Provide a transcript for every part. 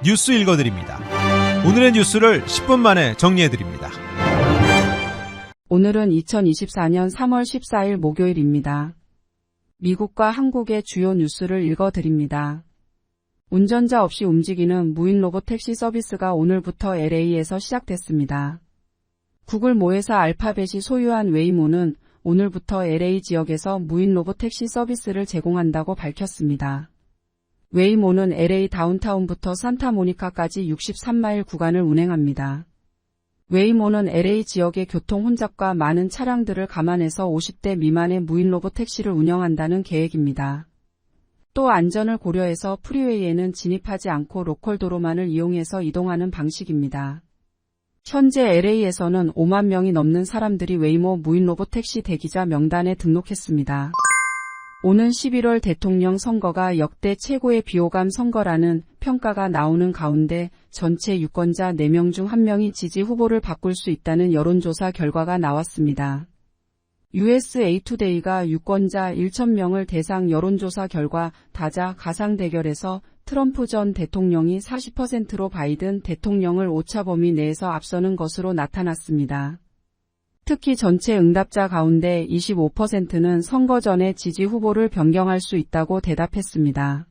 뉴스 읽어드립니다. 오늘의 뉴스를 10분 만에 정리해드립니다. 오늘은 2024년 3월 14일 목요일입니다. 미국과 한국의 주요 뉴스를 읽어드립니다. 운전자 없이 움직이는 무인 로봇 택시 서비스가 오늘부터 LA에서 시작됐습니다. 구글 모회사 알파벳이 소유한 웨이모는 오늘부터 LA 지역에서 무인 로봇 택시 서비스를 제공한다고 밝혔습니다. 웨이모는 LA 다운타운부터 산타모니카까지 63마일 구간을 운행합니다. 웨이모는 LA 지역의 교통 혼잡과 많은 차량들을 감안해서 50대 미만의 무인 로봇 택시를 운영한다는 계획입니다. 또 안전을 고려해서 프리웨이에는 진입하지 않고 로컬 도로만을 이용해서 이동하는 방식입니다. 현재 LA에서는 5만 명이 넘는 사람들이 웨이모 무인 로봇 택시 대기자 명단에 등록했습니다. 오는 11월 대통령 선거가 역대 최고의 비호감 선거라는 평가가 나오는 가운데 전체 유권자 4명 중 1명이 지지 후보를 바꿀 수 있다는 여론조사 결과가 나왔습니다. USA 투데이가 유권자 1,000명을 대상 여론조사 결과 다자 가상 대결에서 트럼프 전 대통령이 40%로 바이든 대통령을 오차 범위 내에서 앞서는 것으로 나타났습니다. 특히 전체 응답자 가운데 25%는 선거 전에 지지 후보를 변경할 수 있다고 대답했습니다.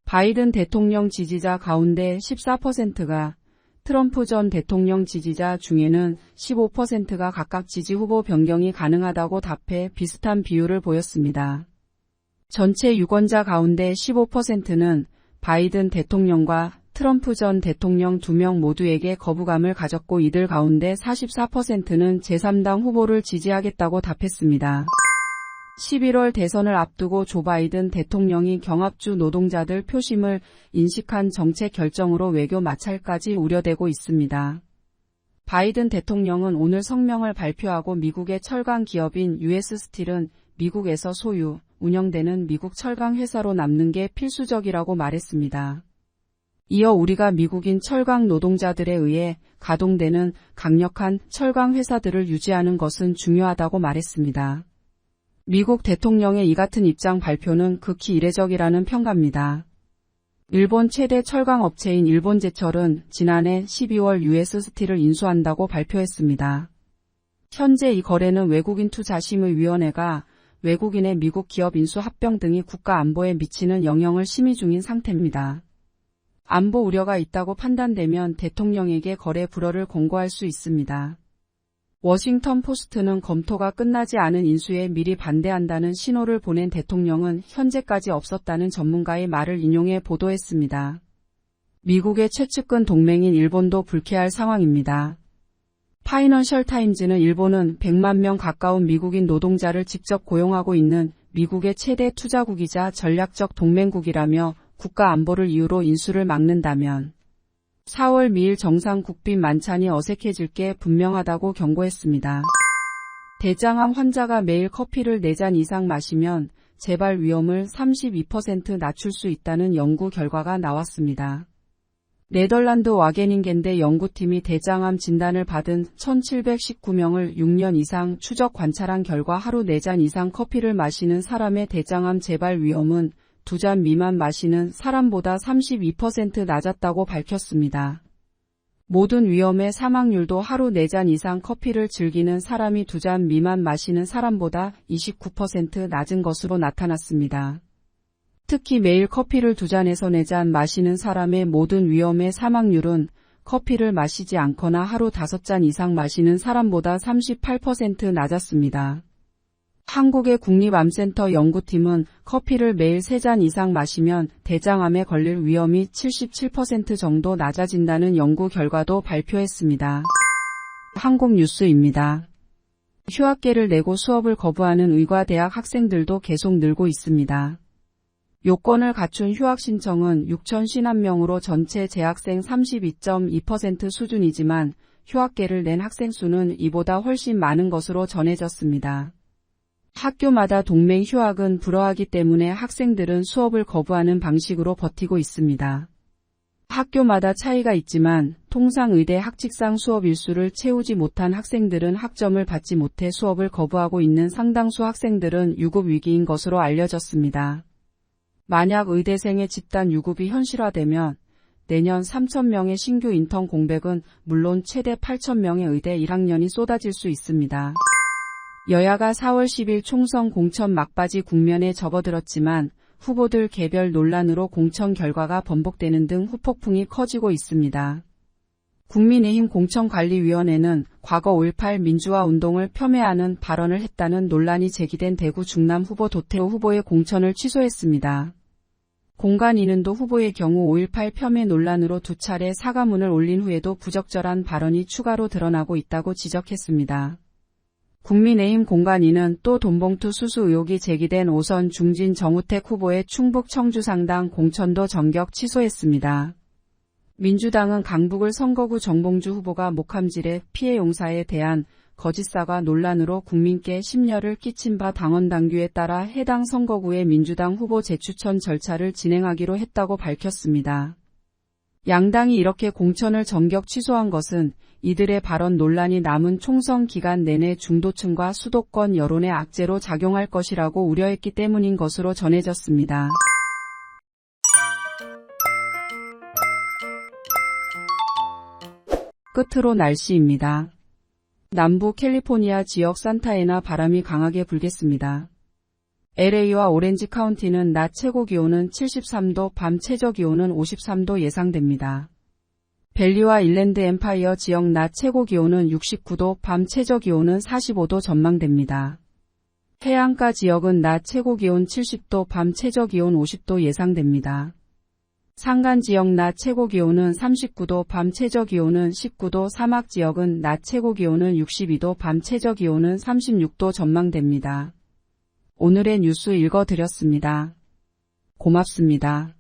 바이든 대통령 지지자 가운데 14%가, 트럼프 전 대통령 지지자 중에는 15%가 각각 지지 후보 변경이 가능하다고 답해 비슷한 비율을 보였습니다. 전체 유권자 가운데 15%는 바이든 대통령과 트럼프 전 대통령 2명 모두에게 거부감을 가졌고 이들 가운데 44%는 제3당 후보를 지지하겠다고 답했습니다. 11월 대선을 앞두고 조 바이든 대통령이 경합주 노동자들 표심을 인식한 정책 결정으로 외교 마찰까지 우려되고 있습니다. 바이든 대통령은 오늘 성명을 발표하고 미국의 철강 기업인 US 스틸은 미국에서 소유, 운영되는 미국 철강 회사로 남는 게 필수적이라고 말했습니다. 이어 우리가 미국인 철강 노동자들에 의해 가동되는 강력한 철강 회사들을 유지하는 것은 중요하다고 말했습니다. 미국 대통령의 이 같은 입장 발표는 극히 이례적이라는 평가입니다. 일본 최대 철강 업체인 일본제철은 지난해 12월 US 스틸을 인수한다고 발표했습니다. 현재 이 거래는 외국인 투자심의위원회가 외국인의 미국 기업 인수 합병 등이 국가 안보에 미치는 영향을 심의 중인 상태입니다. 안보 우려가 있다고 판단되면 대통령에게 거래 불허를 권고할 수 있습니다. 워싱턴 포스트는 검토가 끝나지 않은 인수에 미리 반대한다는 신호를 보낸 대통령은 현재까지 없었다는 전문가의 말을 인용해 보도했습니다. 미국의 최측근 동맹인 일본도 불쾌할 상황입니다. 파이낸셜 타임즈는 일본은 100만 명 가까운 미국인 노동자를 직접 고용하고 있는 미국의 최대 투자국이자 전략적 동맹국이라며 국가 안보를 이유로 인수를 막는다면 4월 미일 정상 국빈 만찬이 어색해질 게 분명하다고 경고했습니다. 대장암 환자가 매일 커피를 4잔 이상 마시면 재발 위험을 32% 낮출 수 있다는 연구 결과가 나왔습니다. 네덜란드 와게닝겐대 연구팀이 대장암 진단을 받은 1,719명을 6년 이상 추적 관찰한 결과 하루 4잔 이상 커피를 마시는 사람의 대장암 재발 위험은 2잔 미만 마시는 사람보다 32% 낮았다고 밝혔습니다. 모든 위험의 사망률도 하루 4잔 이상 커피를 즐기는 사람이 2잔 미만 마시는 사람보다 29% 낮은 것으로 나타났습니다. 특히 매일 커피를 2잔에서 4잔 마시는 사람의 모든 위험의 사망률은 커피를 마시지 않거나 하루 5잔 이상 마시는 사람보다 38% 낮았습니다. 한국의 국립암센터 연구팀은 커피를 매일 3잔 이상 마시면 대장암에 걸릴 위험이 77% 정도 낮아진다는 연구 결과도 발표했습니다. 한국 뉴스입니다. 휴학계를 내고 수업을 거부하는 의과대학 학생들도 계속 늘고 있습니다. 요건을 갖춘 휴학 신청은 6,051명으로 전체 재학생 32.2% 수준이지만 휴학계를 낸 학생 수는 이보다 훨씬 많은 것으로 전해졌습니다. 학교마다 동맹 휴학은 불허하기 때문에 학생들은 수업을 거부하는 방식으로 버티고 있습니다. 학교마다 차이가 있지만 통상 의대 학칙상 수업 일수를 채우지 못한 학생들은 학점을 받지 못해 수업을 거부하고 있는 상당수 학생들은 유급 위기인 것으로 알려졌습니다. 만약 의대생의 집단 유급이 현실화되면 내년 3,000명의 신규 인턴 공백은 물론 최대 8,000명의 의대 1학년이 쏟아질 수 있습니다. 여야가 4월 10일 총선 공천 막바지 국면에 접어들었지만 후보들 개별 논란으로 공천 결과가 번복되는 등 후폭풍이 커지고 있습니다. 국민의힘 공천관리위원회는 과거 5.18 민주화 운동을 폄훼하는 발언을 했다는 논란이 제기된 대구 중남 후보 도태우 후보의 공천을 취소했습니다. 공관위는도 후보의 경우 5.18 폄훼 논란으로 2차례 사과문을 올린 후에도 부적절한 발언이 추가로 드러나고 있다고 지적했습니다. 국민의힘 공관위는 또 돈봉투 수수 의혹이 제기된 5선 중진 정우택 후보의 충북 청주상당 공천도 전격 취소했습니다. 민주당은 강북을 선거구 정봉주 후보가 목함질의 피해 용사에 대한 거짓사과 논란으로 국민께 심려를 끼친 바 당원 당규에 따라 해당 선거구의 민주당 후보 재추천 절차를 진행하기로 했다고 밝혔습니다. 양당이 이렇게 공천을 전격 취소한 것은 이들의 발언 논란이 남은 총선 기간 내내 중도층과 수도권 여론의 악재로 작용할 것이라고 우려했기 때문인 것으로 전해졌습니다. 끝으로 날씨입니다. 남부 캘리포니아 지역 산타에나 바람이 강하게 불겠습니다. LA와 오렌지 카운티는 낮 최고 기온은 73도, 밤 최저 기온은 53도 예상됩니다. 밸리와 일랜드 엠파이어 지역 낮 최고 기온은 69도, 밤 최저 기온은 45도 전망됩니다. 해안가 지역은 낮 최고 기온 70도, 밤 최저 기온 50도 예상됩니다. 산간 지역 낮 최고 기온은 39도, 밤 최저 기온은 19도, 사막 지역은 낮 최고 기온은 62도, 밤 최저 기온은 36도 전망됩니다. 오늘의 뉴스 읽어드렸습니다. 고맙습니다.